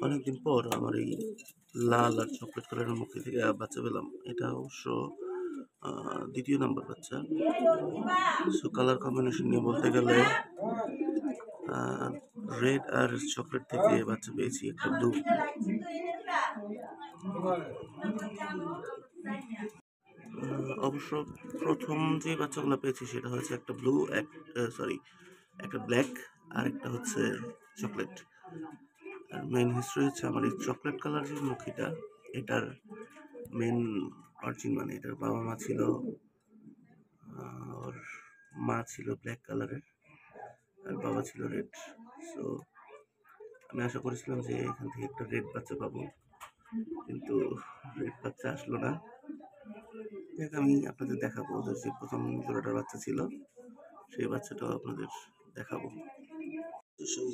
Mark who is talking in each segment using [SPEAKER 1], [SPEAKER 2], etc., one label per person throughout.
[SPEAKER 1] অনেকদিন পর আমার এই লাল আর চকলেট কালারের মুখে থেকে বাচ্চা পেলাম। এটা অবশ্য দ্বিতীয় নাম্বার বাচ্চা। সো কালার কম্বিনেশন নিয়ে বলতে গেলে রেড আর চকলেট থেকে বাচ্চা পেয়েছি একটা ব্লু। অবশ্য প্রথম যে বাচ্চাগুলো পেয়েছি সেটা হচ্ছে একটা ব্লু, একটা ব্ল্যাক, আর একটা হচ্ছে চকলেট। আর মেইন হিস্ট্রি হচ্ছে আমার এই চকলেট কালার যে মুখিটা, এটার মেন অরিজিন মানে এটার বাবা মা ছিল, ওর মা ছিল ব্ল্যাক কালারের আর বাবা ছিল রেড। সো আমি আশা করেছিলাম যে এখান থেকে একটা রেড বাচ্চা পাবো, কিন্তু রেড বাচ্চা আসলো না। দেখ, আমি আপনাদের দেখাবো ওদের যে প্রথম জোড়াটার বাচ্চা ছিল সেই বাচ্চাটাও আপনাদের দেখাবো। তো সেই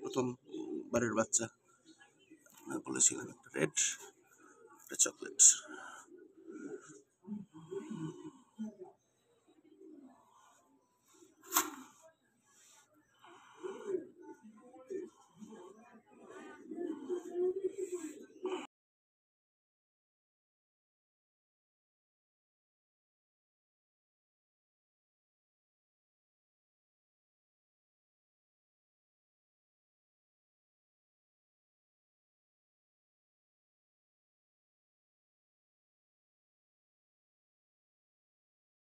[SPEAKER 1] প্রথম বারের বাচ্চা বলেছিলাম একটা রেড, একটা চকলেট।